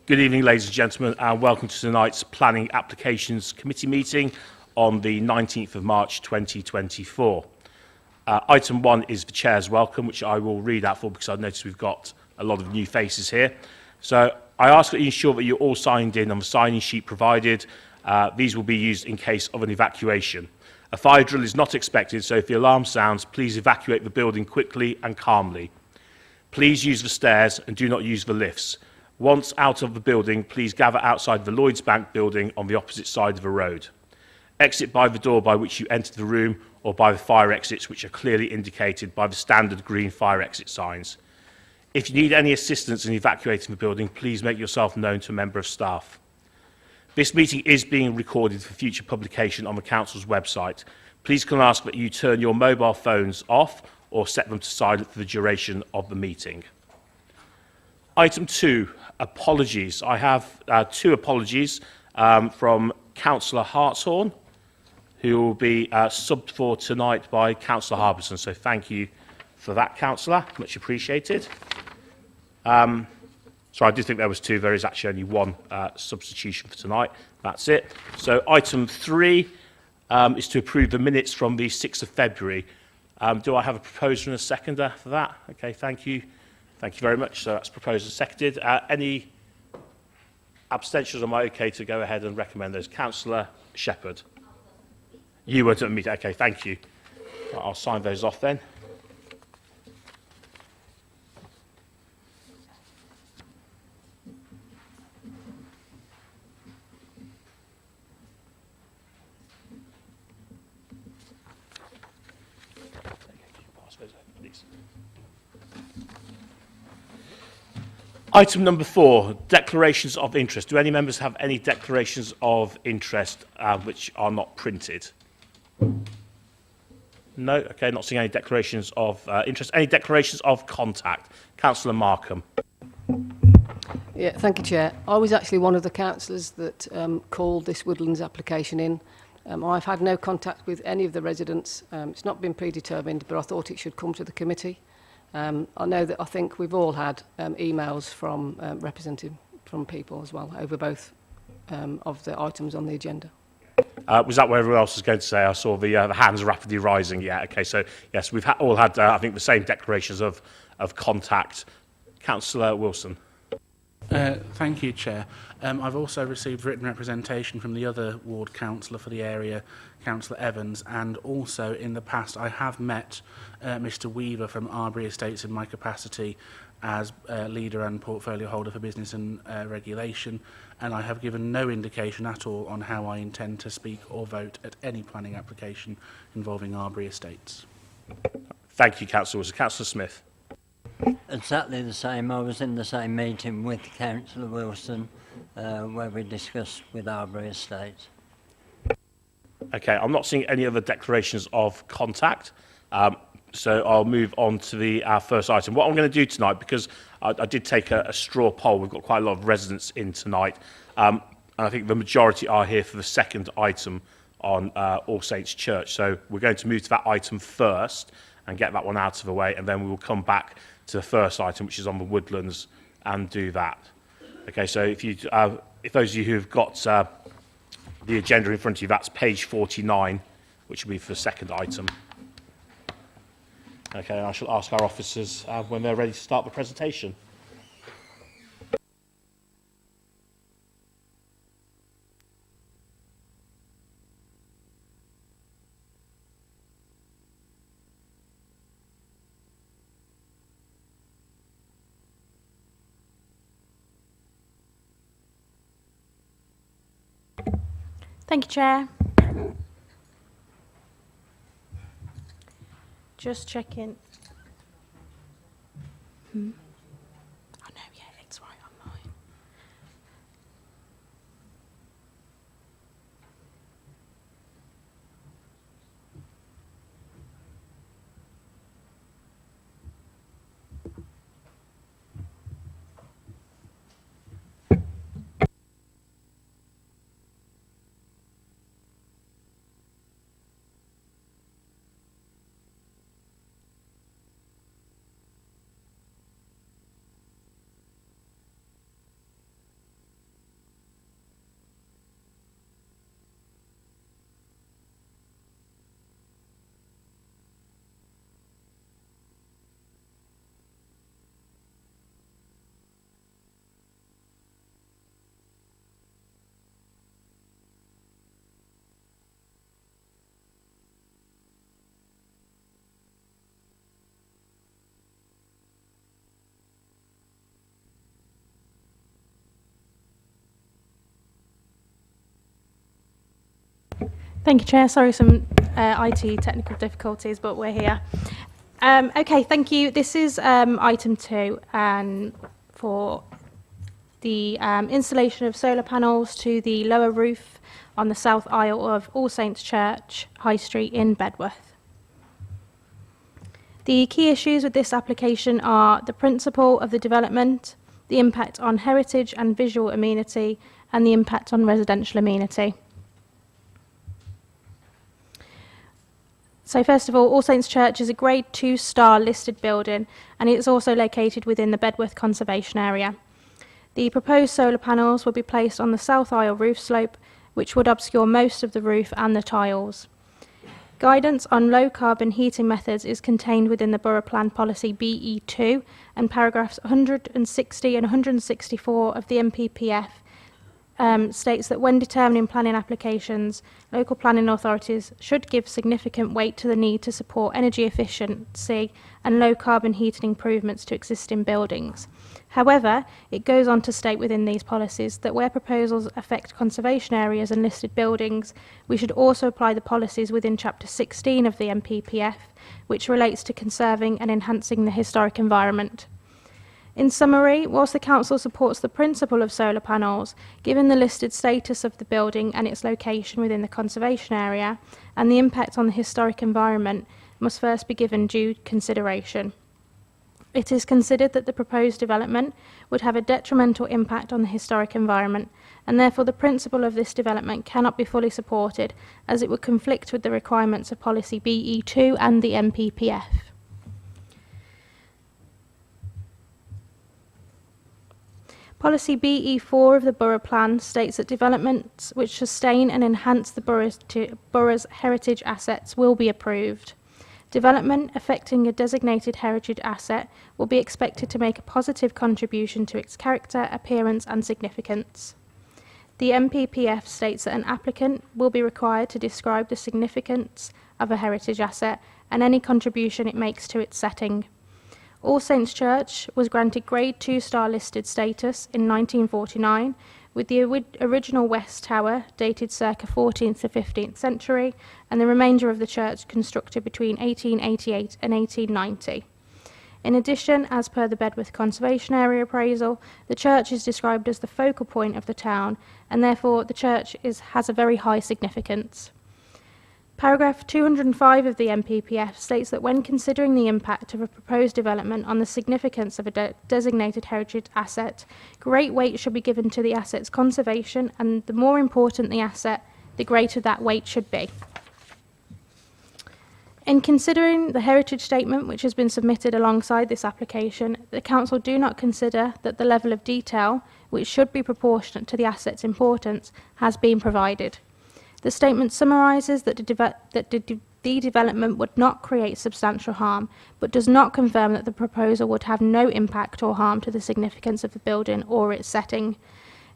Good evening, ladies and gentlemen, and welcome to tonight's Planning Applications Committee meeting on the 19th of March 2024. Item 1 is the Chair's welcome, which I will read out for because I've noticed we've got a lot of new faces here. So I ask that you ensure that you're all signed in on the signing sheet provided. These will be used in case of an evacuation. A fire drill is not expected, so if the alarm sounds, please evacuate the building quickly and calmly. Please use the stairs and do not use the lifts. Once out of the building, please gather outside the Lloyds Bank building on the opposite side of the road. Exit by the door by which you entered the room or by the fire exits, which are clearly indicated by the standard green fire exit signs. If you need any assistance in evacuating the building, please make yourself known to a member of staff. This meeting is being recorded for future publication on the Council's website. Please can I ask that you turn your mobile phones off or set them to silent for the duration of the meeting. Item 2, apologies. I have 2 apologies from Councillor Hartshorn, who will be subbed for tonight by Councillor Harbison. So thank you for that, Councillor. Much appreciated. So I do think there was 2. There is actually only 1 substitution for tonight. That's it. So item 3 is to approve the minutes from the 6th of February. Do I have a proposer and a seconder for that? Okay, thank you. Thank you very much. So that's proposed and seconded. Any abstentions? Am I okay to go ahead and recommend those? Councillor Shepherd. You weren't at the meeting. Okay, thank you. I'll sign those off then. Item number 4, declarations of interest. Do any members have any declarations of interest which are not printed? No? Okay, not seeing any declarations of interest. Any declarations of contact? Councillor Markham. Yeah, thank you, Chair. I was actually one of the councillors that called this Woodlands application in. I've had no contact with any of the residents. It's not been predetermined, but I thought it should come to the committee. I think we've all had emails from representing from people as well over both of the items on the agenda. Was that what everyone else was going to say? I saw the hands rapidly rising. Yeah, okay, so yes, we've all had, I think, the same declarations of contact. Councillor Wilson. Thank you, Chair. I've also received written representation from the other ward councillor for the area, Councillor Evans, and also in the past I have met Mr Weaver from Arbury Estates in my capacity as leader and portfolio holder for business and regulation, and I have given no indication at all on how I intend to speak or vote at any planning application involving Arbury Estates. Thank you, Councillor Wilson. Councillor Smith. Exactly the same. I was in the same meeting with Councillor Wilson where we discussed with Arbury Estates. Okay, I'm not seeing any other declarations of contact, so I'll move on to our first item. What I'm going to do tonight, because I did take a straw poll, we've got quite a lot of residents in tonight, and I think the majority are here for the second item on All Saints Church. So we're going to move to that item first and get that one out of the way, and then we will come back to the first item, which is on the Woodlands, and do that. Okay, so if those of you who have got the agenda in front of you, that's page 49, which will be for the second item. Okay, and I shall ask our officers when they're ready to start the presentation. Thank you, Chair. Just checking. Oh no, yeah, it's right on mine. Thank you, Chair. Sorry, some IT technical difficulties, but we're here. Okay, thank you. This is item 2 for the installation of solar panels to the lower roof on the south aisle of All Saints Church, High Street in Bedworth. The key issues with this application are the principle of the development, the impact on heritage and visual amenity, and the impact on residential amenity. So first of all Saints Church is a Grade 2 star listed building, and it is also located within the Bedworth Conservation Area. The proposed solar panels will be placed on the south aisle roof slope, which would obscure most of the roof and the tiles. Guidance on low carbon heating methods is contained within the Borough Plan Policy BE2, and paragraphs 160 and 164 of the MPPF states that when determining planning applications, local planning authorities should give significant weight to the need to support energy efficiency and low carbon heating improvements to existing buildings. However, it goes on to state within these policies that where proposals affect conservation areas and listed buildings, we should also apply the policies within Chapter 16 of the MPPF, which relates to conserving and enhancing the historic environment. In summary, whilst the Council supports the principle of solar panels, given the listed status of the building and its location within the conservation area, and the impact on the historic environment must first be given due consideration. It is considered that the proposed development would have a detrimental impact on the historic environment, and therefore the principle of this development cannot be fully supported, as it would conflict with the requirements of Policy BE2 and the MPPF. Policy BE4 of the Borough Plan states that developments which sustain and enhance the borough's heritage assets will be approved. Development affecting a designated heritage asset will be expected to make a positive contribution to its character, appearance and significance. The MPPF states that an applicant will be required to describe the significance of a heritage asset and any contribution it makes to its setting. All Saints Church was granted Grade 2 star listed status in 1949, with the original West Tower dated circa 14th to 15th century, and the remainder of the church constructed between 1888 and 1890. In addition, as per the Bedworth Conservation Area appraisal, the church is described as the focal point of the town, and therefore the church has a very high significance. Paragraph 205 of the MPPF states that when considering the impact of a proposed development on the significance of a designated heritage asset, great weight should be given to the asset's conservation, and the more important the asset, the greater that weight should be. In considering the heritage statement which has been submitted alongside this application, the Council do not consider that the level of detail, which should be proportionate to the asset's importance, has been provided. The statement summarises that the development would not create substantial harm, but does not confirm that the proposal would have no impact or harm to the significance of the building or its setting.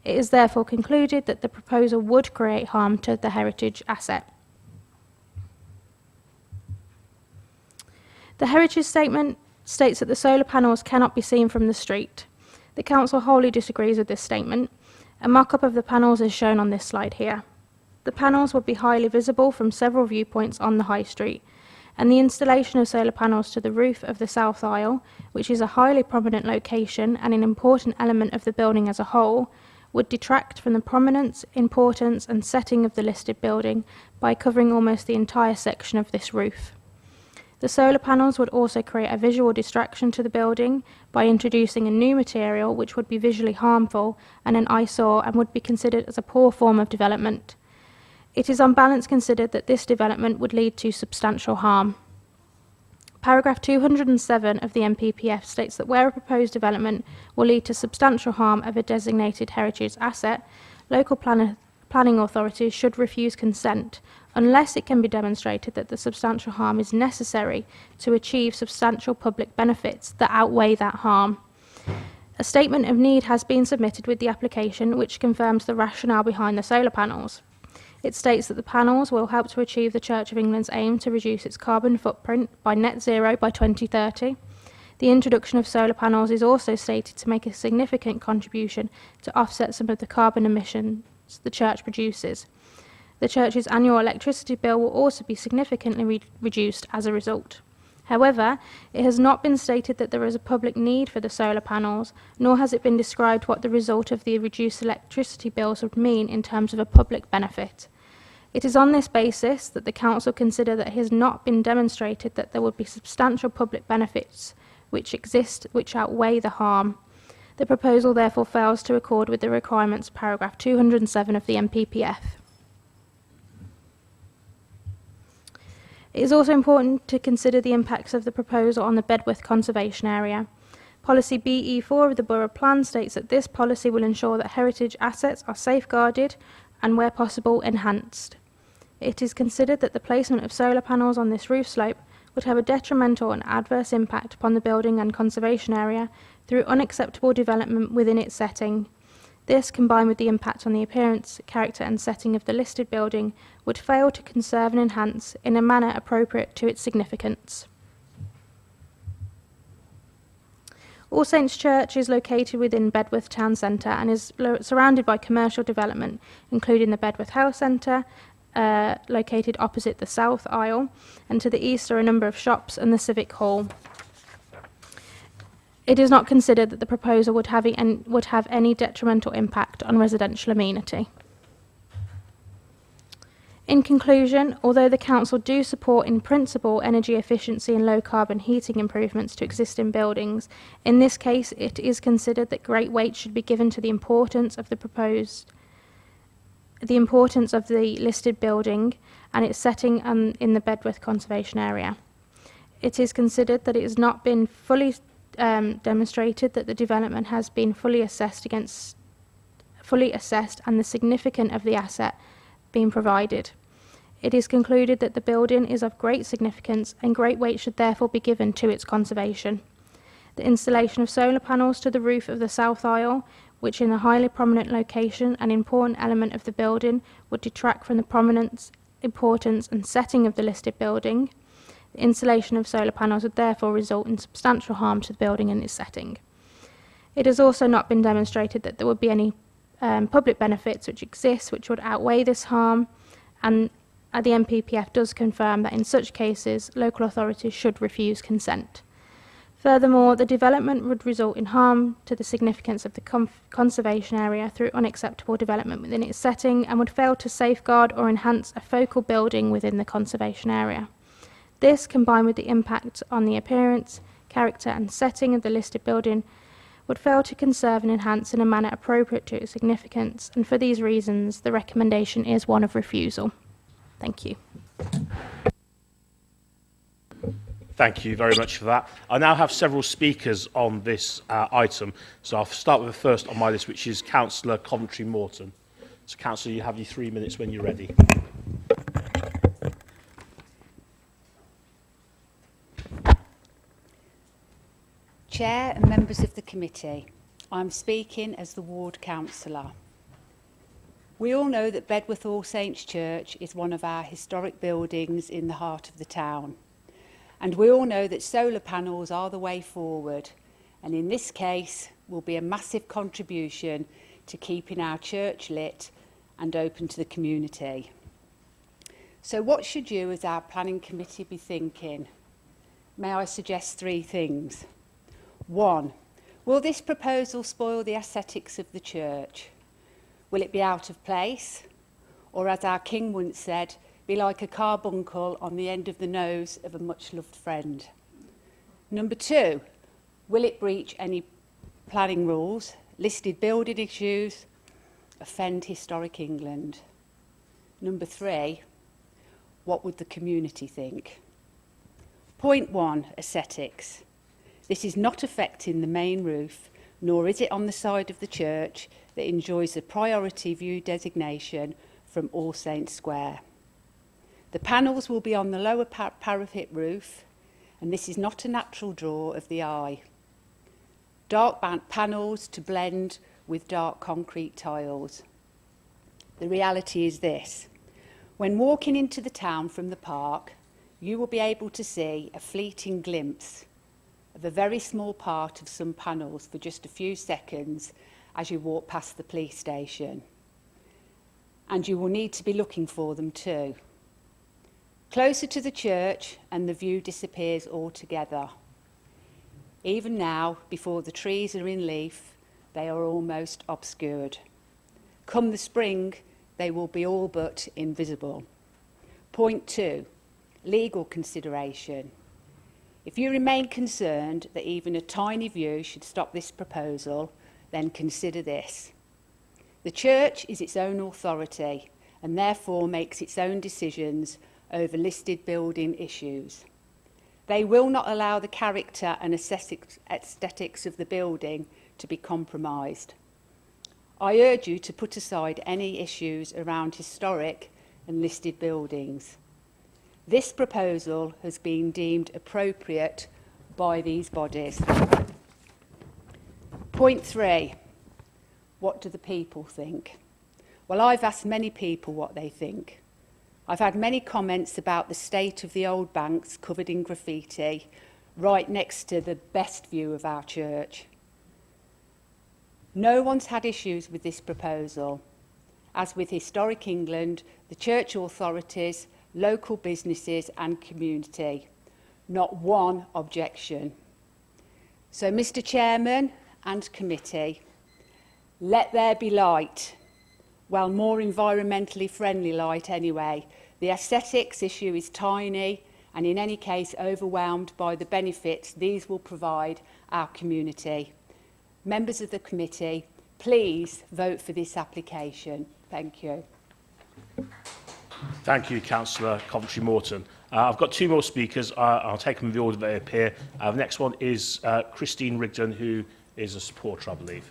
It is therefore concluded that the proposal would create harm to the heritage asset. The heritage statement states that the solar panels cannot be seen from the street. The Council wholly disagrees with this statement. A mock-up of the panels is shown on this slide here. The panels would be highly visible from several viewpoints on the High Street, and the installation of solar panels to the roof of the south aisle, which is a highly prominent location and an important element of the building as a whole, would detract from the prominence, importance and setting of the listed building by covering almost the entire section of this roof. The solar panels would also create a visual distraction to the building by introducing a new material which would be visually harmful and an eyesore and would be considered as a poor form of development. It is on balance considered that this development would lead to substantial harm. Paragraph 207 of the MPPF states that where a proposed development will lead to substantial harm of a designated heritage asset, local planning authorities should refuse consent unless it can be demonstrated that the substantial harm is necessary to achieve substantial public benefits that outweigh that harm. A statement of need has been submitted with the application which confirms the rationale behind the solar panels. It states that the panels will help to achieve the Church of England's aim to reduce its carbon footprint by net zero by 2030. The introduction of solar panels is also stated to make a significant contribution to offset some of the carbon emissions the church produces. The church's annual electricity bill will also be significantly reduced as a result. However, it has not been stated that there is a public need for the solar panels, nor has it been described what the result of the reduced electricity bills would mean in terms of a public benefit. It is on this basis that the Council consider that it has not been demonstrated that there would be substantial public benefits which exist which outweigh the harm. The proposal therefore fails to accord with the requirements of paragraph 207 of the MPPF. It is also important to consider the impacts of the proposal on the Bedworth conservation area. Policy BE4 of the Borough Plan states that this policy will ensure that heritage assets are safeguarded and, where possible, enhanced. It is considered that the placement of solar panels on this roof slope would have a detrimental and adverse impact upon the building and conservation area through unacceptable development within its setting. This, combined with the impact on the appearance, character and setting of the listed building, would fail to conserve and enhance in a manner appropriate to its significance. All Saints Church is located within Bedworth Town Centre and is surrounded by commercial development, including the Bedworth Health Centre, located opposite the south aisle, and to the east are a number of shops and the Civic Hall. It is not considered that the proposal would have any detrimental impact on residential amenity. In conclusion, although the Council do support in principle energy efficiency and low carbon heating improvements to existing buildings, in this case it is considered that great weight should be given to the importance of the listed building and its setting in the Bedworth conservation area. It is considered that it has not been fully demonstrated that the development has been fully assessed and the significance of the asset being provided. It is concluded that the building is of great significance and great weight should therefore be given to its conservation. The installation of solar panels to the roof of the south aisle, which in a highly prominent location and important element of the building, would detract from the prominence, importance and setting of the listed building. The installation of solar panels would therefore result in substantial harm to the building and its setting. It has also not been demonstrated that there would be any public benefits which exist which would outweigh this harm, and the MPPF does confirm that in such cases local authorities should refuse consent. Furthermore, the development would result in harm to the significance of the conservation area through unacceptable development within its setting and would fail to safeguard or enhance a focal building within the conservation area. This, combined with the impact on the appearance, character and setting of the listed building, would fail to conserve and enhance in a manner appropriate to its significance, and for these reasons the recommendation is one of refusal. Thank you. Thank you very much for that. I now have several speakers on this item, so I'll start with the first on my list, which is Councillor Coventry Morton. So, Councillor, you have your 3 minutes when you're ready. Chair and members of the committee, I'm speaking as the ward councillor. We all know that Bedworth All Saints Church is one of our historic buildings in the heart of the town. And we all know that solar panels are the way forward, and in this case will be a massive contribution to keeping our church lit and open to the community. So what should you as our planning committee be thinking? May I suggest 3 things? 1, will this proposal spoil the aesthetics of the church? Will it be out of place? Or, as our king once said, be like a carbuncle on the end of the nose of a much-loved friend? Number 2, will it breach any planning rules, listed building issues, offend historic England? Number 3, what would the community think? Point 1, aesthetics. This is not affecting the main roof, nor is it on the side of the church that enjoys the priority view designation from All Saints Square. The panels will be on the lower parapet roof, and this is not a natural draw of the eye. Dark panels to blend with dark concrete tiles. The reality is this: when walking into the town from the park, you will be able to see a fleeting glimpse of a very small part of some panels for just a few seconds as you walk past the police station. and you will need to be looking for them too. Closer to the church and the view disappears altogether. Even now, before the trees are in leaf, they are almost obscured. Come the spring, they will be all but invisible. Point 2, legal consideration. If you remain concerned that even a tiny view should stop this proposal, then consider this. The church is its own authority and therefore makes its own decisions over listed building issues. They will not allow the character and aesthetics of the building to be compromised. I urge you to put aside any issues around historic and listed buildings. This proposal has been deemed appropriate by these bodies. Point 3, what do the people think? Well, I've asked many people what they think. I've had many comments about the state of the old banks covered in graffiti right next to the best view of our church. No one's had issues with this proposal. As with Historic England, the church authorities, local businesses and community. Not one objection. So, Mr. Chairman and committee, let there be light. Well, more environmentally friendly light anyway. The aesthetics issue is tiny and in any case overwhelmed by the benefits these will provide our community. Members of the committee, please vote for this application. Thank you. Thank you, Councillor Coventry-Morton. I've got two more speakers. I'll take them in the order they appear. The next one is Christine Rigdon, who is a supporter, I believe.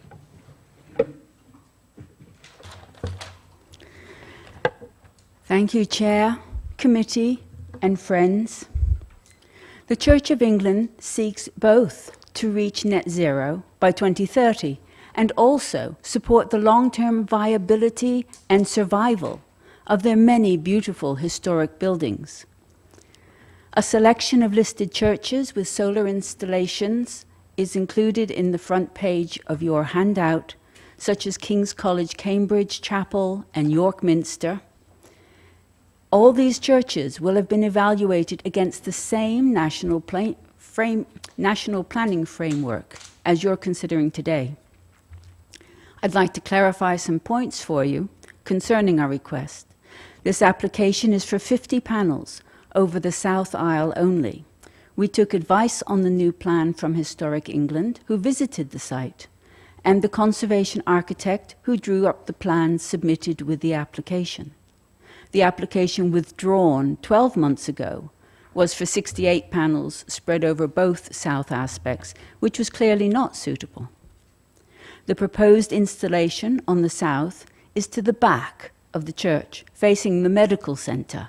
Thank you, Chair, Committee and friends. The Church of England seeks both to reach net zero by 2030 and also support the long-term viability and survival of their many beautiful historic buildings. A selection of listed churches with solar installations is included in the front page of your handout, such as King's College, Cambridge Chapel and York Minster. All these churches will have been evaluated against the same national planning framework as you're considering today. I'd like to clarify some points for you concerning our request. This application is for 50 panels over the South Aisle only. We took advice on the new plan from Historic England, who visited the site, and the conservation architect who drew up the plans submitted with the application. The application withdrawn 12 months ago was for 68 panels spread over both south aspects, which was clearly not suitable. The proposed installation on the south is to the back of the church, facing the medical centre.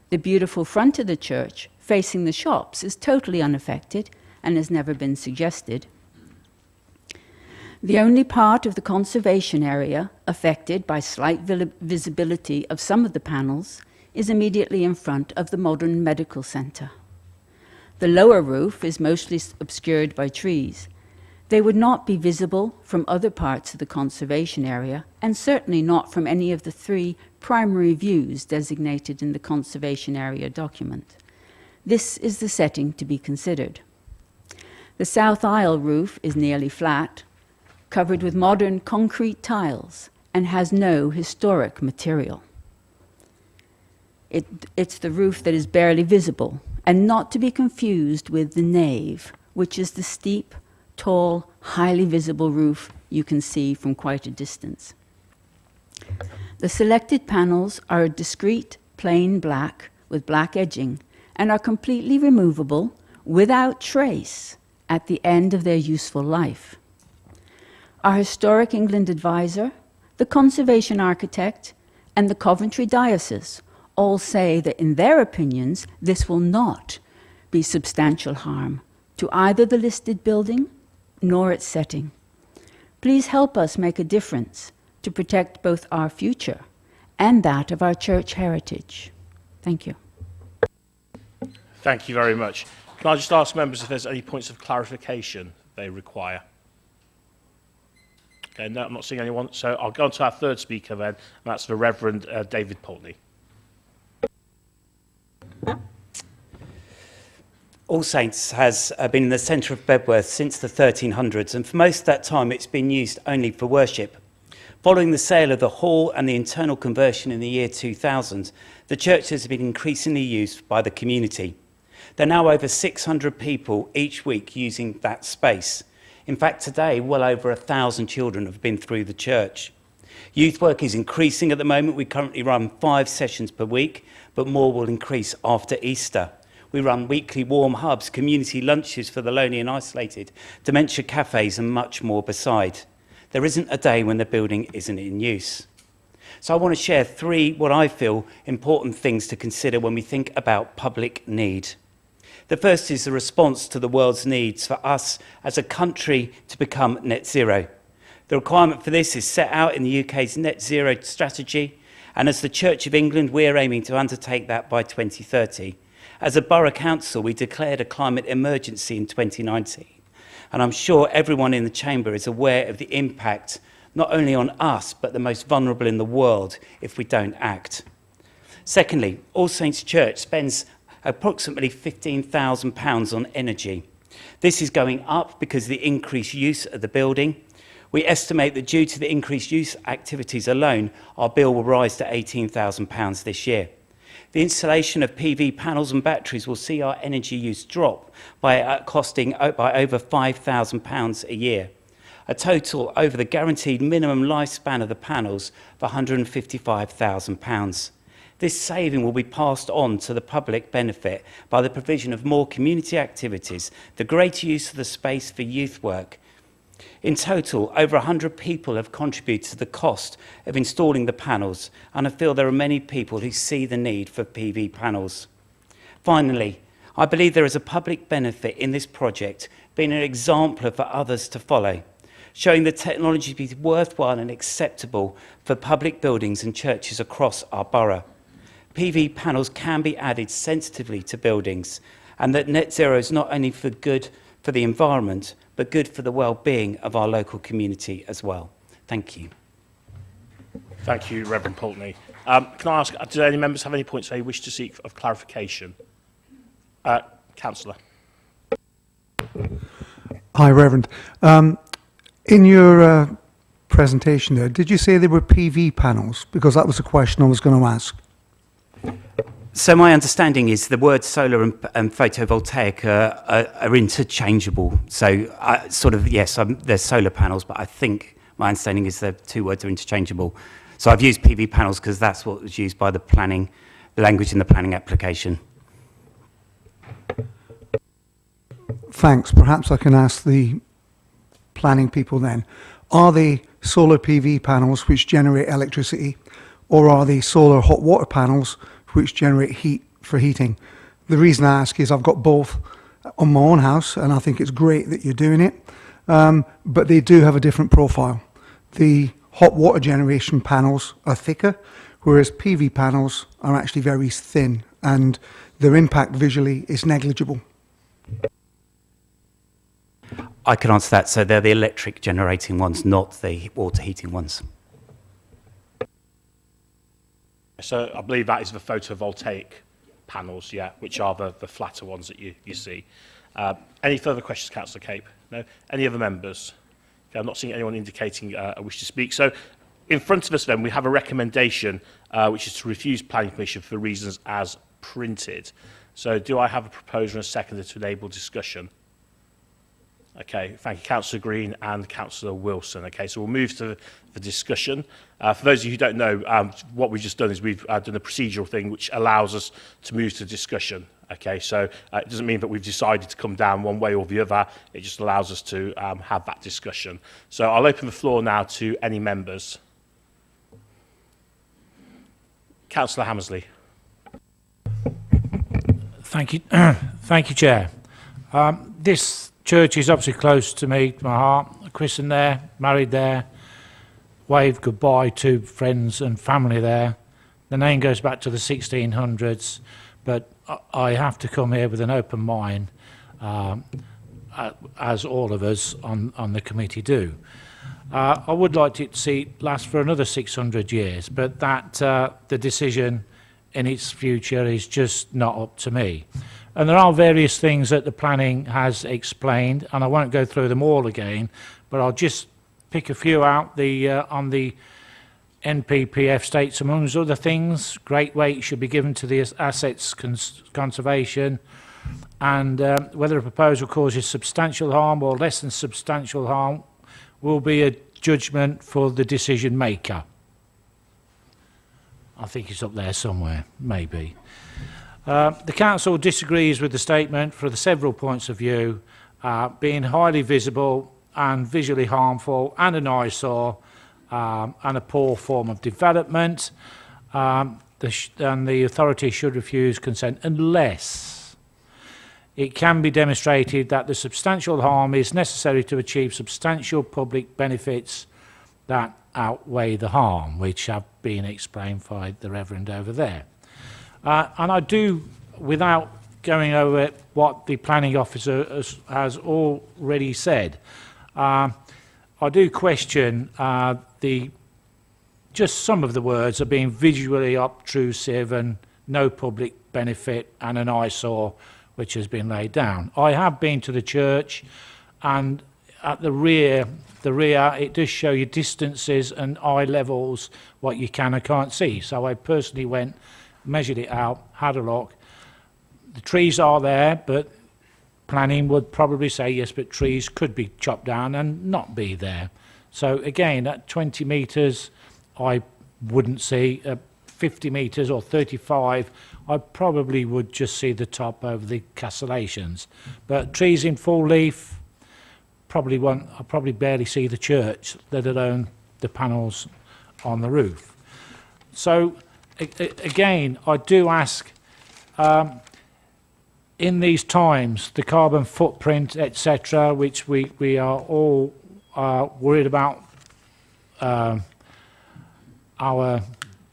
The beautiful front of the church, facing the shops, is totally unaffected and has never been suggested. The only part of the conservation area affected by slight visibility of some of the panels is immediately in front of the modern medical centre. The lower roof is mostly obscured by trees. They would not be visible from other parts of the conservation area, and certainly not from any of the 3 primary views designated in the conservation area document. This is the setting to be considered. The south aisle roof is nearly flat, covered with modern concrete tiles, and has no historic material. It's the roof that is barely visible, and not to be confused with the nave, which is the steep, tall, highly visible roof you can see from quite a distance. The selected panels are a discrete, plain black with black edging and are completely removable without trace at the end of their useful life. Our Historic England advisor, the conservation architect, and the Coventry Diocese all say that in their opinions this will not be substantial harm to either the listed building nor its setting. Please help us make a difference to protect both our future and that of our church heritage. Thank you. Thank you very much. Can I just ask members if there's any points of clarification they require? Okay, no, I'm not seeing anyone. So I'll go on to our third speaker then, and that's the Reverend David Pulteney. All Saints has been in the centre of Bedworth since the 1300s, and for most of that time it's been used only for worship. Following the sale of the hall and the internal conversion in the year 2000, the church has been increasingly used by the community. There are now over 600 people each week using that space. In fact, today, well over 1,000 children have been through the church. Youth work is increasing at the moment. We currently run 5 sessions per week, but more will increase after Easter. We run weekly warm hubs, community lunches for the lonely and isolated, dementia cafes, and much more beside. There isn't a day when the building isn't in use. So I want to share 3 what I feel important things to consider when we think about public need. The first is the response to the world's needs for us as a country to become net zero. The requirement for this is set out in the UK's net zero strategy, and as the Church of England, we're aiming to undertake that by 2030. As a Borough Council, we declared a climate emergency in 2019, and I'm sure everyone in the chamber is aware of the impact not only on us, but the most vulnerable in the world if we don't act. Secondly, All Saints Church spends approximately £15,000 on energy. This is going up because of the increased use of the building. We estimate that due to the increased use activities alone, our bill will rise to £18,000 this year. The installation of PV panels and batteries will see our energy use drop by costing by over £5,000 a year. A total over the guaranteed minimum lifespan of the panels of £155,000. This saving will be passed on to the public benefit by the provision of more community activities, the greater use of the space for youth work. In total, over 100 people have contributed to the cost of installing the panels, and I feel there are many people who see the need for PV panels. Finally, I believe there is a public benefit in this project being an example for others to follow, showing the technology to be worthwhile and acceptable for public buildings and churches across our borough. PV panels can be added sensitively to buildings, and that net zero is not only for good for the environment, but good for the well-being of our local community as well. Thank you. Thank you, Reverend Pulteney. Can I ask, do any members have any points they wish to seek of clarification? Councillor. Hi, Reverend. In your presentation there, did you say they were PV panels? Because that was a question I was going to ask. So my understanding is the words solar and photovoltaic are interchangeable. So yes, there's solar panels, but I think my understanding is the 2 words are interchangeable. So I've used PV panels because that's what was used by the language in the planning application. Thanks. Perhaps I can ask the planning people then. Are they solar PV panels which generate electricity, or are they solar hot water panels which generate heat for heating? The reason I ask is I've got both on my own house, and I think it's great that you're doing it, but they do have a different profile. The hot water generation panels are thicker, whereas PV panels are actually very thin, and their impact visually is negligible. I can answer that. So they're the electric generating ones, not the water heating ones. So I believe that is the photovoltaic panels, yeah, which are the flatter ones that you see. Any further questions, Councillor Cape? No? Any other members? Okay, I'm not seeing anyone indicating a wish to speak. So in front of us then, we have a recommendation which is to refuse planning permission for reasons as printed. So do I have a proposer and a seconder to enable discussion? Okay, thank you, Councillor Green and Councillor Wilson. Okay, so we'll move to the discussion. For those of you who don't know, what we've just done is we've done a procedural thing which allows us to move to discussion. Okay, so it doesn't mean that we've decided to come down one way or the other. It just allows us to have that discussion. So I'll open the floor now to any members. Councillor Hammersley. Thank you, thank you, Chair. This church is obviously close to me, to my heart. Christened there, married there, waved goodbye to friends and family there. The name goes back to the 1600s, but I have to come here with an open mind, as all of us on the committee do. I would like to see it last for another 600 years, but that the decision in its future is just not up to me. And there are various things that the planning has explained, and I won't go through them all again, but I'll just pick a few out. On the NPPF states, amongst other things, great weight should be given to the assets conservation, and whether a proposal causes substantial harm or less than substantial harm will be a judgment for the decision maker. I think it's up there somewhere, maybe. The council disagrees with the statement for the several points of view, being highly visible and visually harmful and an eyesore and a poor form of development. And the authority should refuse consent unless it can be demonstrated that the substantial harm is necessary to achieve substantial public benefits that outweigh the harm, which have been explained by the Reverend over there. And I do, without going over what the planning officer has already said, I do question just some of the words are being visually obtrusive and no public benefit and an eyesore, which has been laid down. I have been to the church, and at the rear, it does show you distances and eye levels, what you can and can't see. So I personally went, measured it out, had a look. The trees are there, but planning would probably say yes, but trees could be chopped down and not be there. So again, at 20 metres, I wouldn't see. 50 metres or 35, I probably would just see the top over the castellations. But trees in full leaf, probably won't. I probably barely see the church, let alone the panels on the roof. So again, I do ask, in these times, the carbon footprint, etc., which we are all worried about, our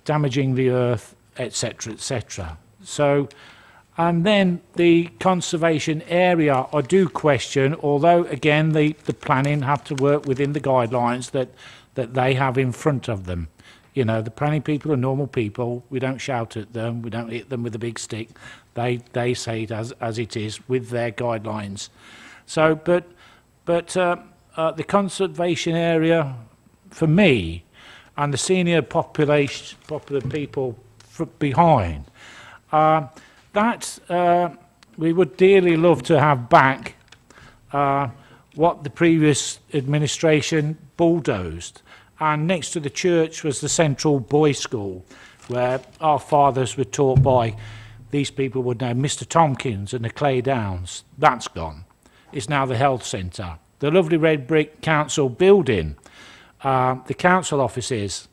damaging the earth, etc., etc. So, and then the conservation area, I do question, although again the planning have to work within the guidelines that they have in front of them. You know, the planning people are normal people. We don't shout at them. We don't hit them with a big stick. They say it as it is with their guidelines. So, but the conservation area, for me, and the senior popular people behind, that we would dearly love to have back what the previous administration bulldozed. And next to the church was the Central Boys' School, where our fathers were taught by, these people would know, Mr. Tompkins and the Clay Downs. That's gone. It's now the health centre. The lovely red brick council building, the council offices,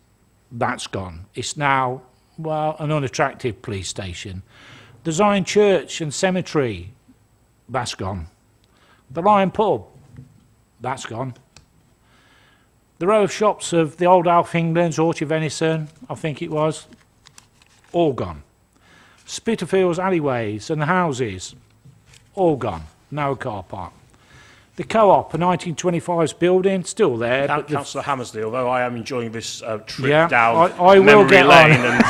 that's gone. It's now, well, an unattractive police station. The Zion Church and Cemetery, that's gone. The Lion Pub, that's gone. The row of shops of the old Alf England's, Orchard Venison, I think it was, all gone. Spitalfields alleyways and the houses, all gone. No car park. The Co-op, a 1925s building, still there. Councillor Hammersley, although I am enjoying this trip I down will memory get lane on.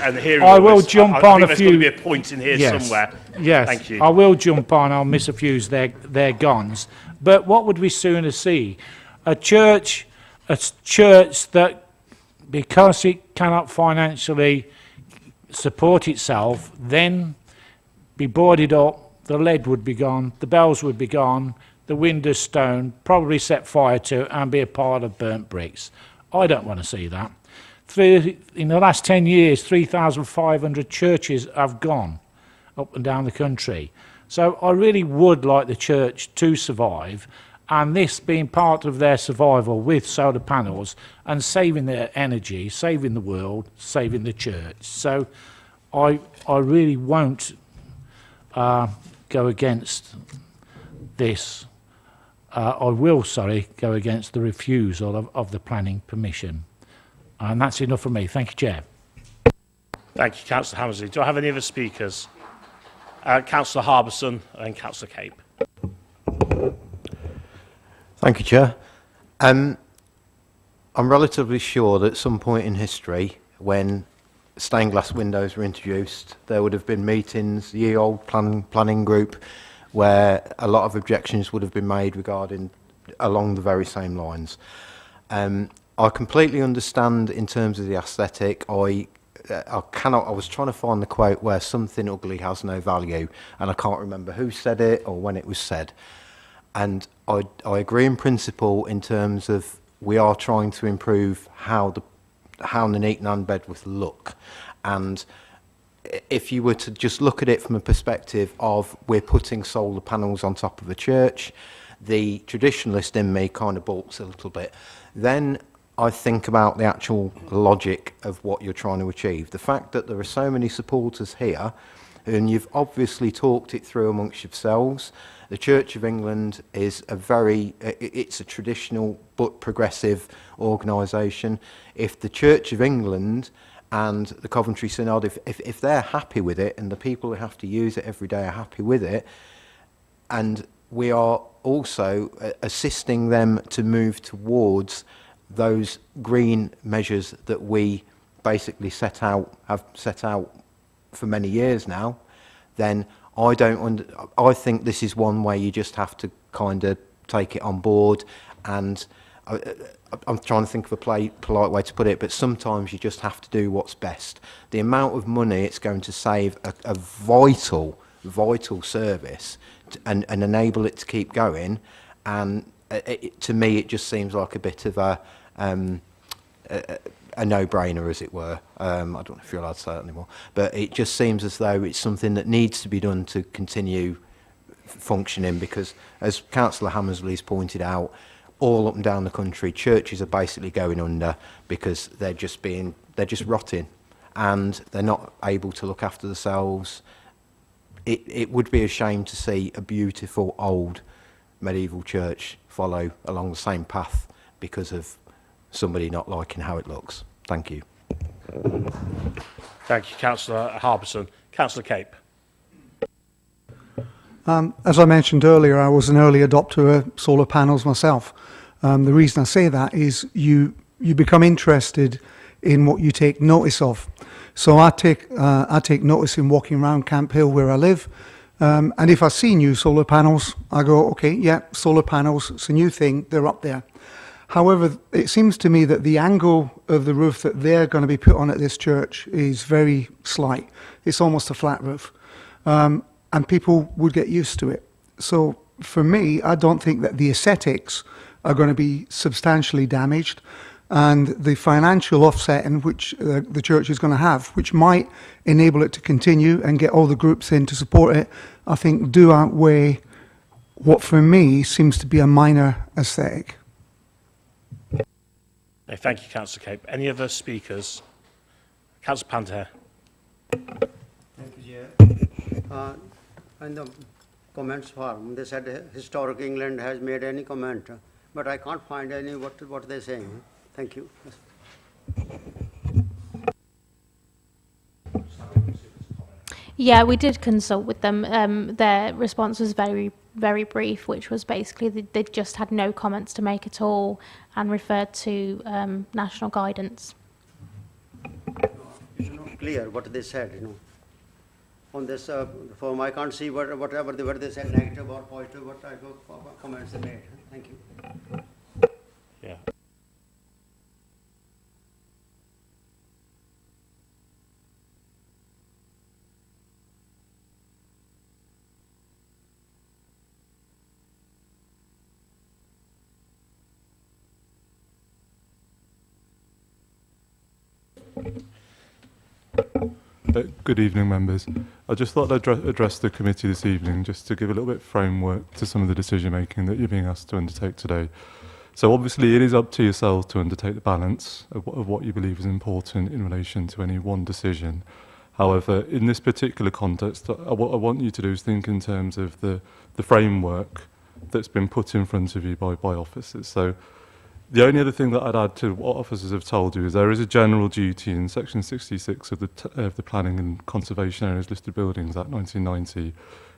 and hearing I all will this, jump I on think a there's few. got to be a point in here somewhere. Yes, Thank you. I will jump on. I'll miss a few. They're gone. But what would we sooner see? A church that, because it cannot financially support itself, then be boarded up. The lead would be gone, the bells would be gone, the windows stone, probably set fire to and be a pile of burnt bricks. I don't want to see that. In the last 10 years, 3,500 churches have gone up and down the country. So I really would like the church to survive, and this being part of their survival with solar panels and saving their energy, saving the world, saving the church. So I really won't go against this. I will, go against the refusal of the planning permission. And that's enough from me. Thank you, Chair. Thank you, Councillor Hammersley. Do I have any other speakers? Councillor Harbison and Councillor Cape. Thank you, Chair. I'm relatively sure that at some point in history, when stained glass windows were introduced, there would have been meetings, ye-old planning group, where a lot of objections would have been made regarding along the very same lines. I completely understand in terms of the aesthetic. I was trying to find the quote where something ugly has no value, and I can't remember who said it or when it was said. And I agree in principle in terms of we are trying to improve how Nuneaton and Bedworth look. And if you were to just look at it from a perspective of we're putting solar panels on top of a church, the traditionalist in me kind of balks a little bit. Then I think about the actual logic of what you're trying to achieve. The fact that there are so many supporters here, and you've obviously talked it through amongst yourselves. The Church of England is it's a traditional but progressive organisation. If the Church of England and the Coventry Synod, if they're happy with it, and the people who have to use it every day are happy with it, and we are also assisting them to move towards those green measures that we basically have set out for many years now, then I think this is one way you just have to kind of take it on board. And I'm trying to think of a polite way to put it, but sometimes you just have to do what's best. The amount of money it's going to save a vital service and enable it to keep going, and to me it just seems like a bit of a no-brainer, as it were. I don't know if you're allowed to say that anymore, but it just seems as though it's something that needs to be done to continue functioning, because as Councillor Hammersley's pointed out, all up and down the country, churches are basically going under because they're just rotting and they're not able to look after themselves. It would be a shame to see a beautiful old medieval church follow along the same path because of somebody not liking how it looks. Thank you. Thank you, Councillor Harbison. Councillor Cape. As I mentioned earlier, I was an early adopter of solar panels myself. The reason I say that is you become interested in what you take notice of. So I take notice in walking around Camp Hill where I live, and if I see new solar panels, I go, okay, yeah, solar panels, it's a new thing, they're up there. However, it seems to me that the angle of the roof that they're going to be put on at this church is very slight. It's almost a flat roof. And people would get used to it. So for me, I don't think that the aesthetics are going to be substantially damaged, and the financial offsetting which the church is going to have, which might enable it to continue and get all the groups in to support it, I think do outweigh what for me seems to be a minor aesthetic. Thank you, Councillor Cape. Any other speakers? Councillor Panter. Thank you, Chair. In the comments form, they said Historic England has made any comment, but I can't find any what they're saying. Thank you. Yeah, we did consult with them. Their response was very, very brief, which was basically they just had no comments to make at all and referred to national guidance. It's not clear what they said, On this form, I can't see whatever they said, negative or positive, what type of comments they made. Thank you. Yeah. Good evening, members. I just thought I'd address the committee this evening just to give a little bit of framework to some of the decision making that you're being asked to undertake today. So obviously it is up to yourselves to undertake the balance of what you believe is important in relation to any one decision. However, in this particular context, what I want you to do is think in terms of the framework that's been put in front of you by officers. So the only other thing that I'd add to what officers have told you is there is a general duty in Section 66 of the Planning and Conservation Areas Listed Buildings Act 1990,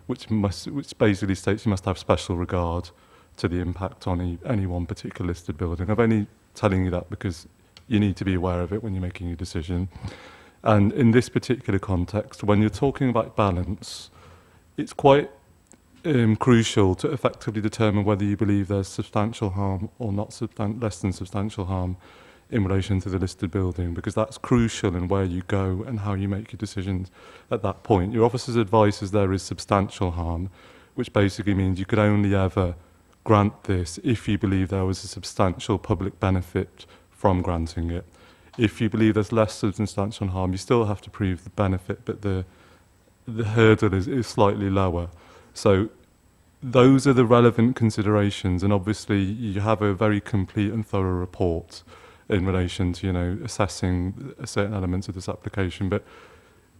which basically states you must have special regard to the impact on any one particular listed building. I'm only telling you that because you need to be aware of it when you're making your decision. And in this particular context, when you're talking about balance, it's quite crucial to effectively determine whether you believe there's substantial harm or not less than substantial harm in relation to the listed building, because that's crucial in where you go and how you make your decisions at that point. Your officer's advice is there is substantial harm, which basically means you could only ever grant this if you believe there was a substantial public benefit from granting it. If you believe there's less substantial harm, you still have to prove the benefit, but the hurdle is slightly lower. So those are the relevant considerations, and obviously you have a very complete and thorough report in relation to, you know, assessing certain elements of this application. But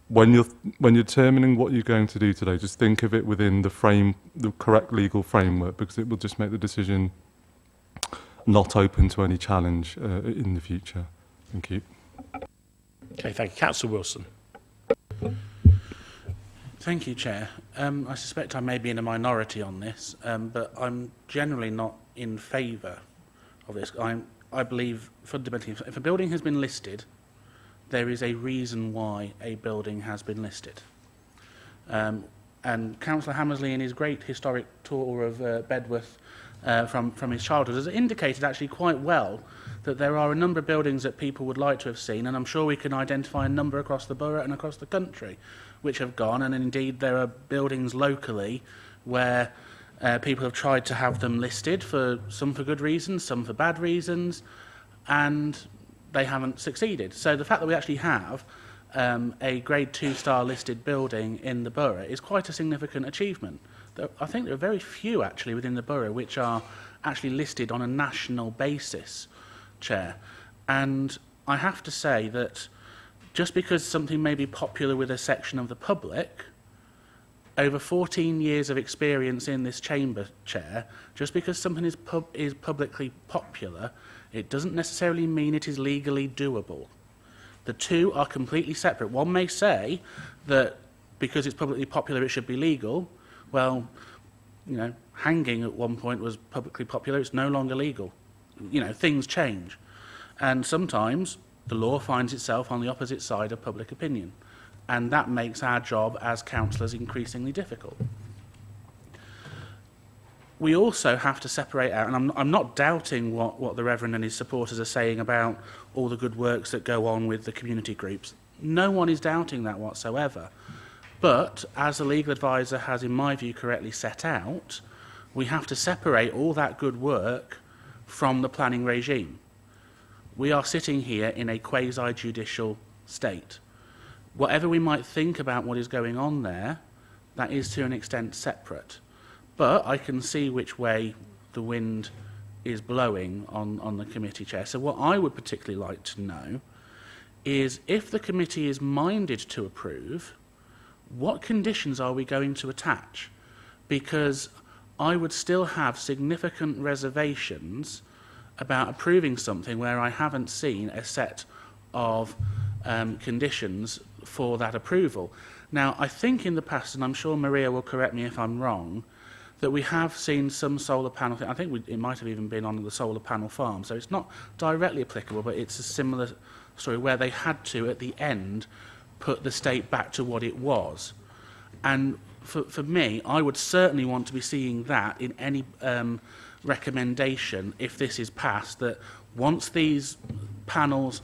when you're determining what you're going to do today, just think of it within the correct legal framework, because it will just make the decision not open to any challenge in the future. Thank you. Okay, thank you. Councillor Wilson. Thank you, Chair. I suspect I may be in a minority on this, but I'm generally not in favour of this. I believe fundamentally, if a building has been listed, there is a reason why a building has been listed. And Councillor Hammersley, in his great historic tour of Bedworth from his childhood, has indicated actually quite well that there are a number of buildings that people would like to have seen, and I'm sure we can identify a number across the borough and across the country which have gone, and indeed there are buildings locally where people have tried to have them listed, some for good reasons, some for bad reasons, and they haven't succeeded. So the fact that we actually have a grade 2-star listed building in the borough is quite a significant achievement. I think there are very few actually within the borough which are actually listed on a national basis, Chair. And I have to say that just because something may be popular with a section of the public, over 14 years of experience in this chamber, Chair, just because something is publicly popular, it doesn't necessarily mean it is legally doable. The two are completely separate. One may say that because it's publicly popular, it should be legal. Well, you know, hanging at one point was publicly popular. It's no longer legal. You know, things change. And sometimes the law finds itself on the opposite side of public opinion. And that makes our job as councillors increasingly difficult. We also have to separate out, and I'm not doubting what the Reverend and his supporters are saying about all the good works that go on with the community groups. No one is doubting that whatsoever. But, as the legal advisor has, in my view, correctly set out, we have to separate all that good work from the planning regime. We are sitting here in a quasi-judicial state. Whatever we might think about what is going on there, that is to an extent separate. But I can see which way the wind is blowing on the committee, Chair. So what I would particularly like to know is, if the committee is minded to approve, what conditions are we going to attach? Because I would still have significant reservations about approving something where I haven't seen a set of conditions for that approval. Now, I think in the past, and I'm sure Maria will correct me if I'm wrong, that we have seen some solar panel, I think it might have even been on the solar panel farm, so it's not directly applicable, but it's a similar story where they had to, at the end, put the state back to what it was. And for me, I would certainly want to be seeing that in any recommendation, if this is passed, that once these panels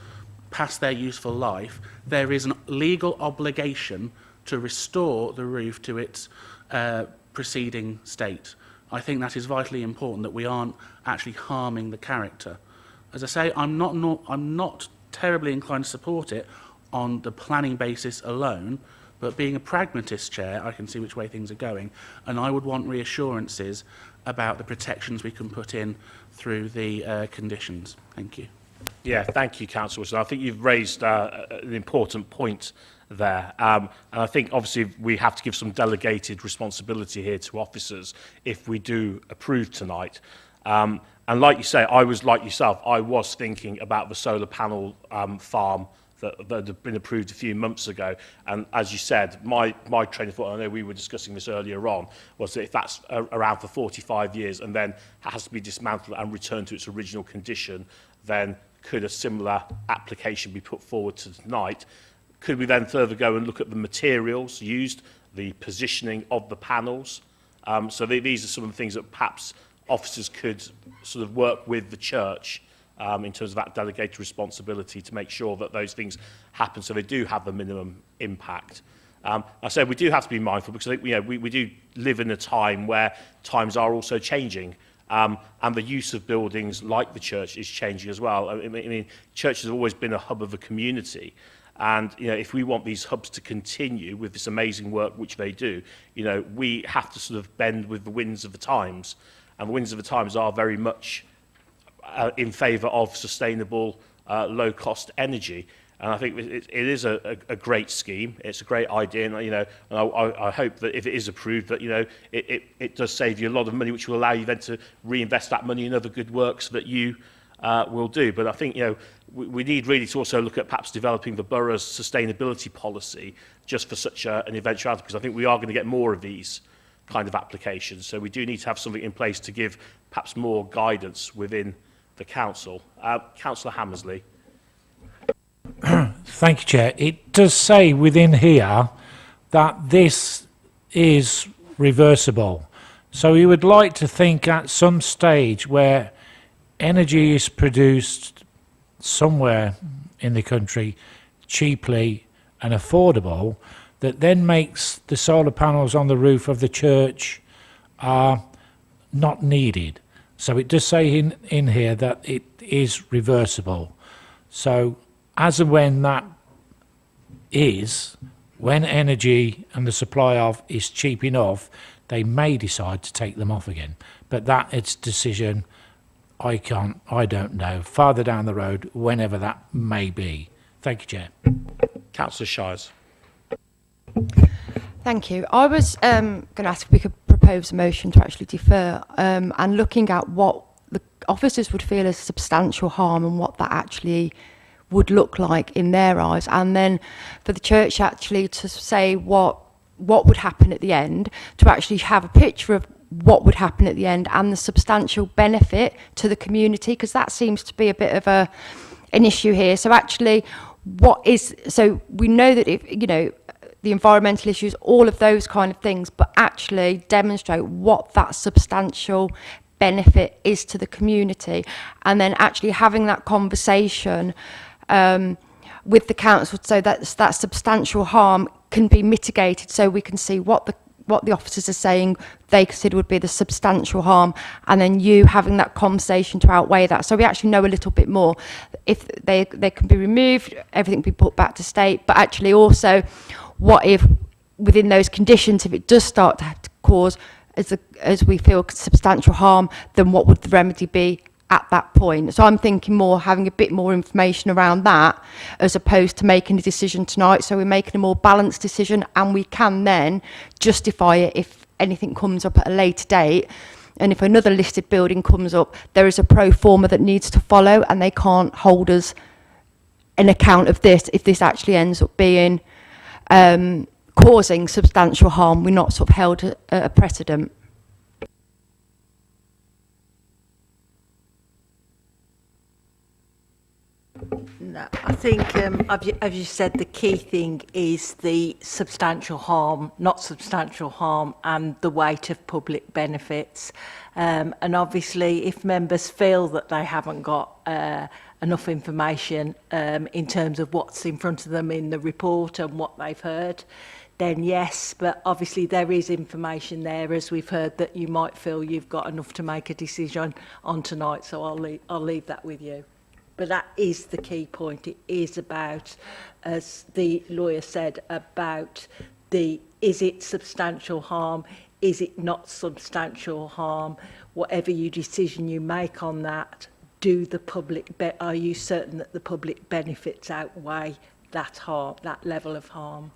pass their useful life, there is a legal obligation to restore the roof to its preceding state. I think that is vitally important, that we aren't actually harming the character. As I say, I'm not terribly inclined to support it on the planning basis alone, but being a pragmatist, Chair, I can see which way things are going, and I would want reassurances about the protections we can put in through the conditions. Thank you. Yeah, thank you, Councillor Wilson. I think you've raised an important point there. And I think, obviously, we have to give some delegated responsibility here to officers if we do approve tonight. And like you say, I was like yourself, I was thinking about the solar panel farm that had been approved a few months ago. And as you said, my train of thought, I know we were discussing this earlier on, was that if that's around for 45 years and then has to be dismantled and returned to its original condition, then could a similar application be put forward to tonight? Could we then further go and look at the materials used, the positioning of the panels? So these are some of the things that perhaps officers could sort of work with the church in terms of that delegated responsibility to make sure that those things happen so they do have the minimum impact. I said we do have to be mindful because I think we do live in a time where times are also changing. And the use of buildings like the church is changing as well. I mean, church has always been a hub of the community. And if we want these hubs to continue with this amazing work which they do, we have to sort of bend with the winds of the times. And the winds of the times are very much in favour of sustainable, low-cost energy. And I think it is a great scheme. It's a great idea, and I hope that if it is approved, that it does save you a lot of money, which will allow you then to reinvest that money in other good works that you will do. But I think we need really to also look at perhaps developing the borough's sustainability policy just for such an eventuality, because I think we are going to get more of these kind of applications. So we do need to have something in place to give perhaps more guidance within the council. Councillor Hammersley. Thank you, Chair. It does say within here that this is reversible. So we would like to think at some stage where energy is produced somewhere in the country cheaply and affordable, that then makes the solar panels on the roof of the church not needed. So it does say in here that it is reversible. So as and when that is, when energy and the supply of is cheap enough, they may decide to take them off again. But that is a decision I don't know. Farther down the road, whenever that may be. Thank you, Chair. Councillor Shires. Thank you. I was going to ask if we could propose a motion to actually defer and looking at what the officers would feel as substantial harm and what that actually would look like in their eyes, and then for the church actually to say what would happen at the end, to actually have a picture of what would happen at the end and the substantial benefit to the community, because that seems to be a bit of an issue here. So actually, so we know that if the environmental issues, all of those kind of things, but actually demonstrate what that substantial benefit is to the community, and then actually having that conversation with the council so that that substantial harm can be mitigated, so we can see what the officers are saying they consider would be the substantial harm, and then you having that conversation to outweigh that, so we actually know a little bit more. If they can be removed, everything can be put back to state, but actually also what if within those conditions, if it does start to have to cause, as we feel, substantial harm, then what would the remedy be at that point? So I'm thinking more having a bit more information around that as opposed to making a decision tonight. So we're making a more balanced decision, and we can then justify it if anything comes up at a later date. And if another listed building comes up, there is a pro forma that needs to follow, and they can't hold us an account of this if this actually ends up being causing substantial harm. We're not sort of held at a precedent. No, I think, as you said, the key thing is the substantial harm, not substantial harm, and the weight of public benefits. And obviously, if members feel that they haven't got enough information in terms of what's in front of them in the report and what they've heard, then yes, but obviously there is information there, as we've heard, that you might feel you've got enough to make a decision on tonight, so I'll leave that with you. But that is the key point. It is about, as the lawyer said, about is it substantial harm? Is it not substantial harm? Whatever decision you make on that, are you certain that the public benefits outweigh that harm, that level of harm?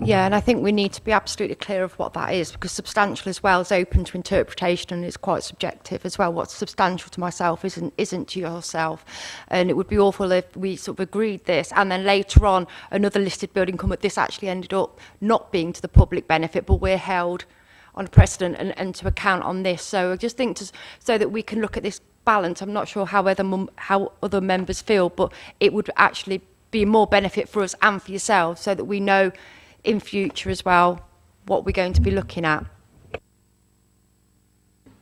Yeah, and I think we need to be absolutely clear of what that is, because substantial as well is open to interpretation and it's quite subjective as well. What's substantial to myself isn't to yourself. And it would be awful if we sort of agreed this and then later on another listed building come up. This actually ended up not being to the public benefit, but we're held on a precedent and to account on this. So I just think so that we can look at this balance. I'm not sure how other members feel, but it would actually be more benefit for us and for yourselves so that we know in future as well what we're going to be looking at.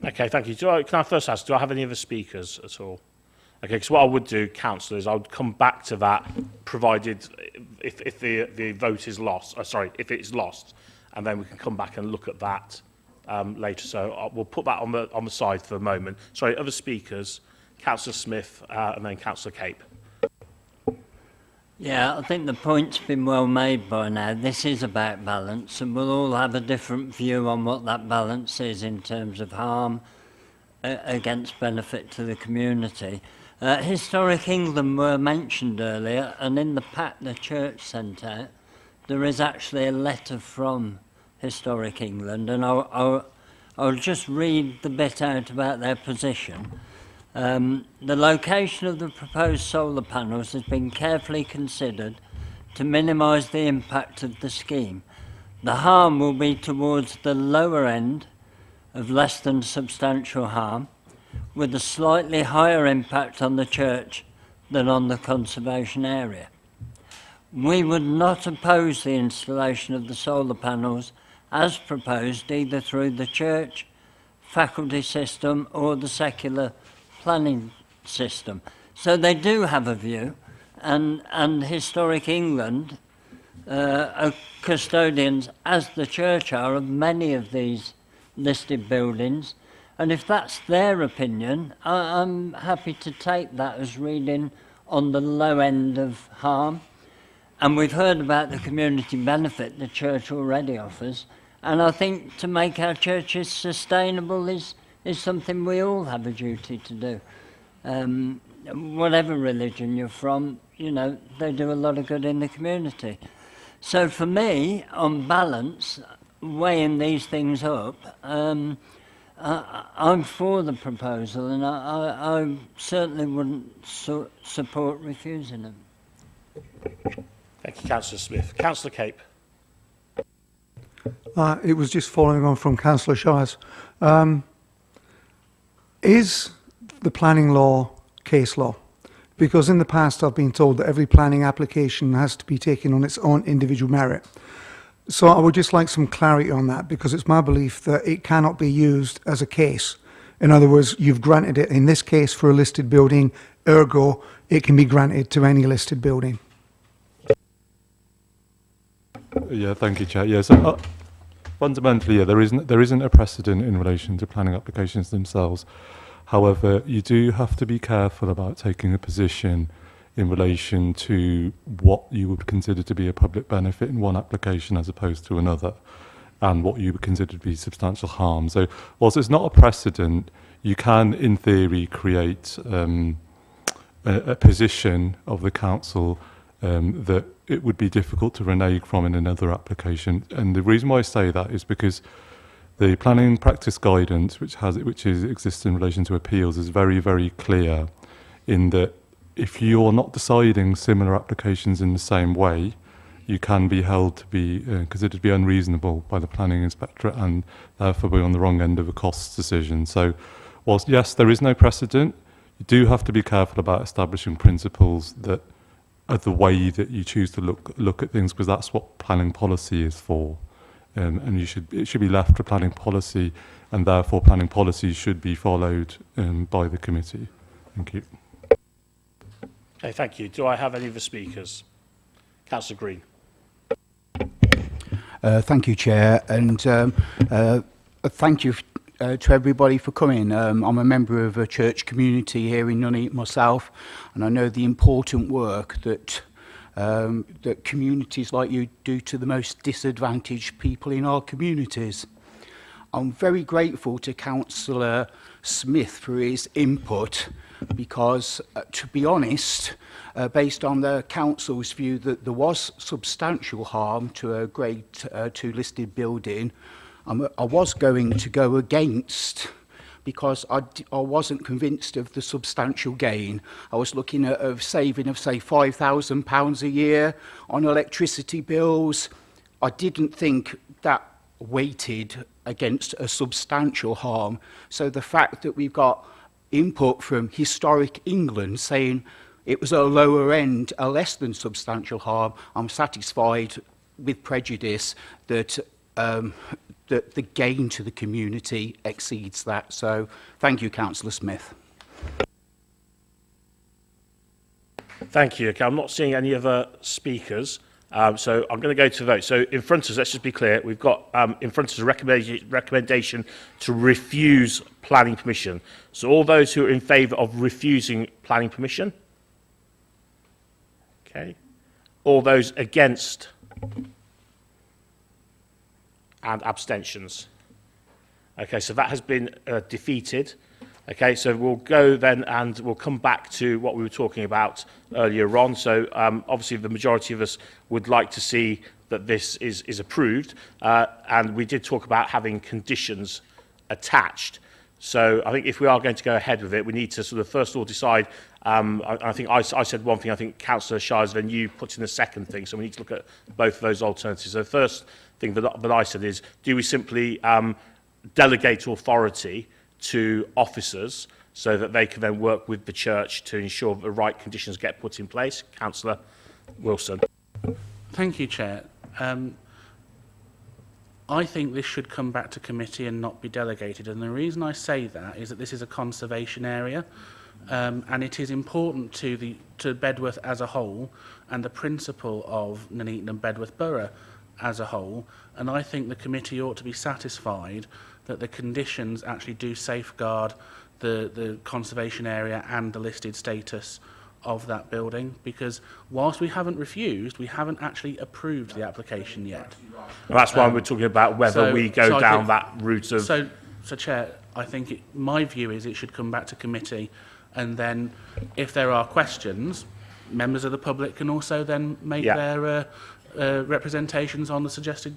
Okay, thank you. Can I first ask, do I have any other speakers at all? Okay, because what I would do, councillor, is I would come back to that, provided if the vote is lost. If it's lost, and then we can come back and look at that later. So we'll put that on the side for the moment. Sorry, other speakers, Councillor Smith, and then Councillor Cape. Yeah, I think the point's been well made by now. This is about balance, and we'll all have a different view on what that balance is in terms of harm against benefit to the community. Historic England were mentioned earlier, and in the pack the church sent out, there is actually a letter from Historic England, and I'll just read the bit out about their position. The location of the proposed solar panels has been carefully considered to minimise the impact of the scheme. The harm will be towards the lower end of less than substantial harm, with a slightly higher impact on the church than on the conservation area. We would not oppose the installation of the solar panels as proposed either through the church, faculty system or the secular planning system. So they do have a view, and Historic England are custodians, as the church are, of many of these listed buildings, and if that's their opinion, I'm happy to take that as reading on the low end of harm. And we've heard about the community benefit the church already offers, and I think to make our churches sustainable is something we all have a duty to do. Whatever religion you're from, you know, they do a lot of good in the community. So for me, on balance, weighing these things up, I'm for the proposal, and I certainly wouldn't support refusing them. Thank you, Councillor Smith. Councillor Cape. It was just following on from Councillor Shires. Is the planning law case law? Because in the past I've been told that every planning application has to be taken on its own individual merit. So I would just like some clarity on that, because it's my belief that it cannot be used as a case. In other words, you've granted it in this case for a listed building, ergo it can be granted to any listed building. Yeah, thank you, Chair. Yeah, so fundamentally, yeah, there isn't a precedent in relation to planning applications themselves. However, you do have to be careful about taking a position in relation to what you would consider to be a public benefit in one application as opposed to another, and what you would consider to be substantial harm. So whilst it's not a precedent, you can, in theory, create a position of the council that it would be difficult to renege from in another application. And the reason why I say that is because the planning practice guidance, which exists in relation to appeals, is very, very clear in that if you're not deciding similar applications in the same way, you can be held to be considered to be unreasonable by the planning inspectorate and therefore be on the wrong end of a costs decision. So whilst, yes, there is no precedent, you do have to be careful about establishing principles that are the way that you choose to look at things, because that's what planning policy is for. And it should be left to planning policy, and therefore planning policy should be followed by the committee. Thank you. Okay, thank you. Do I have any of the speakers? Councillor Green. Thank you, Chair, and thank you to everybody for coming. I'm a member of a church community here in Nuneaton myself, and I know the important work that that communities like you do to the most disadvantaged people in our communities. I'm very grateful to Councillor Smith for his input because, to be honest, based on the council's view that there was substantial harm to a Grade 2 listed building, I was going to go against because I wasn't convinced of the substantial gain. I was looking at a saving of, say, £5,000 a year on electricity bills. I didn't think that weighted against a substantial harm. So the fact that we've got input from Historic England saying it was a lower end, a less than substantial harm, I'm satisfied with prejudice that that the gain to the community exceeds that. So thank you, Councillor Smith. Thank you. Okay, I'm not seeing any other speakers, so I'm going to go to vote. So in front of us, let's just be clear, we've got in front of us a recommendation to refuse planning permission. So all those who are in favour of refusing planning permission? Okay. All those against? And abstentions. Okay, so that has been defeated. Okay, so we'll go then and we'll come back to what we were talking about earlier on. So obviously the majority of us would like to see that this is approved. And we did talk about having conditions attached. So I think if we are going to go ahead with it, we need to sort of first of all decide. I think I said one thing, I think Councillor Shires, then you put in a second thing. So we need to look at both of those alternatives. So the first thing that I said is, do we simply delegate authority to officers so that they can then work with the church to ensure that the right conditions get put in place? Councillor Wilson. Thank you, Chair. I think this should come back to committee and not be delegated. And the reason I say that is that this is a conservation area, and it is important to Bedworth as a whole and the principle of Nuneaton and Bedworth Borough as a whole. And I think the committee ought to be satisfied that the conditions actually do safeguard the conservation area and the listed status of that building, because whilst we haven't refused, we haven't actually approved the application yet. And that's why we're talking about whether we go down that route of... So Chair, I think my view is it should come back to committee, and then if there are questions, members of the public can also then make their representations on the suggested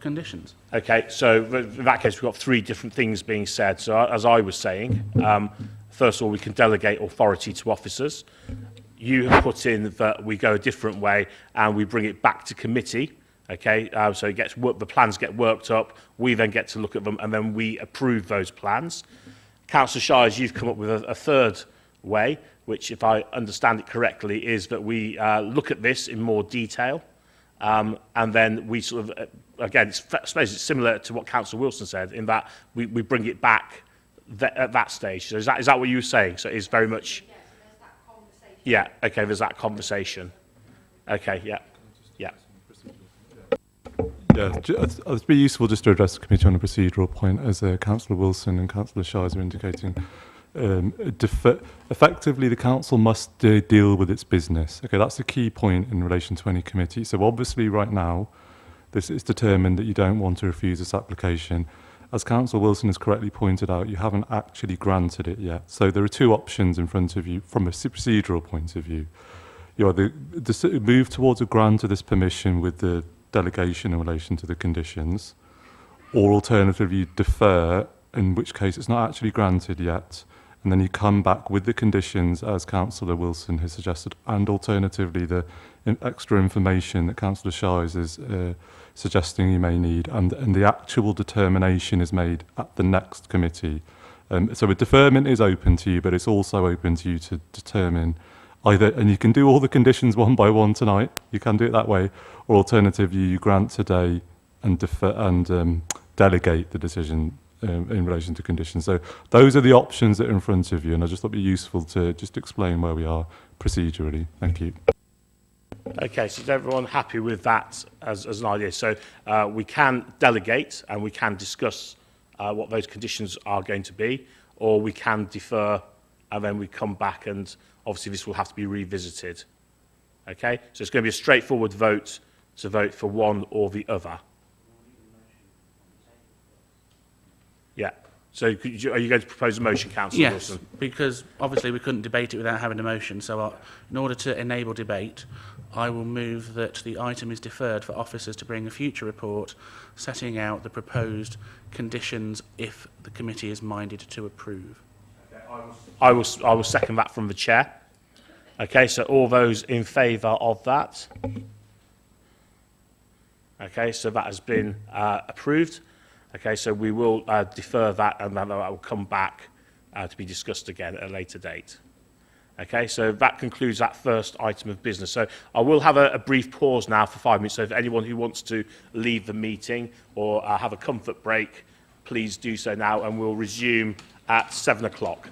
conditions. Okay, so in that case, we've got three different things being said. So as I was saying, first of all, we can delegate authority to officers. You have put in that we go a different way and we bring it back to committee. Okay, so it gets the plans get worked up. We then get to look at them and then we approve those plans. Councillor Shires, you've come up with a third way, which, if I understand it correctly, is that we look at this in more detail. And then we sort of, again, I suppose it's similar to what Councillor Wilson said, in that we bring it back at that stage. So is that what you were saying? So it's very much... Yes, there's that conversation. Yeah, okay, there's that conversation. Okay, yeah. Yeah, it'd be useful just to address the committee on a procedural point, as Councillor Wilson and Councillor Shires are indicating. Effectively, the council must deal with its business. Okay, that's the key point in relation to any committee. So obviously right now, this is determined that you don't want to refuse this application. As Councillor Wilson has correctly pointed out, you haven't actually granted it yet. So there are two options in front of you from a procedural point of view. You either move towards a grant of this permission with the delegation in relation to the conditions, or alternatively defer, in which case it's not actually granted yet, and then you come back with the conditions as Councillor Wilson has suggested, and alternatively the extra information that Councillor Shires is suggesting you may need, and the actual determination is made at the next committee. So a deferment is open to you, but it's also open to you to determine either, and you can do all the conditions one by one tonight, you can do it that way, or alternatively you grant today and defer and delegate the decision in relation to conditions. So those are the options that are in front of you, and I just thought it'd be useful to just explain where we are procedurally. Thank you. Okay, so is everyone happy with that as an idea? So we can delegate and we can discuss what those conditions are going to be, or we can defer and then we come back, and obviously this will have to be revisited. Okay, so it's going to be a straightforward vote to vote for one or the other. Yeah. So are you going to propose a motion, Councillor Yes, Wilson? because obviously we couldn't debate it without having a motion. So in order to enable debate, I will move that the item is deferred for officers to bring a future report setting out the proposed conditions if the committee is minded to approve. I will second that from the chair. Okay, so all those in favour of that? Okay, so that has been approved. Okay, so we will defer that, and then that will come back to be discussed again at a later date. Okay, so that concludes that first item of business. So I will have a brief pause now for 5 minutes. So if anyone who wants to leave the meeting or have a comfort break, please do so now, and we'll resume at 7 o'clock.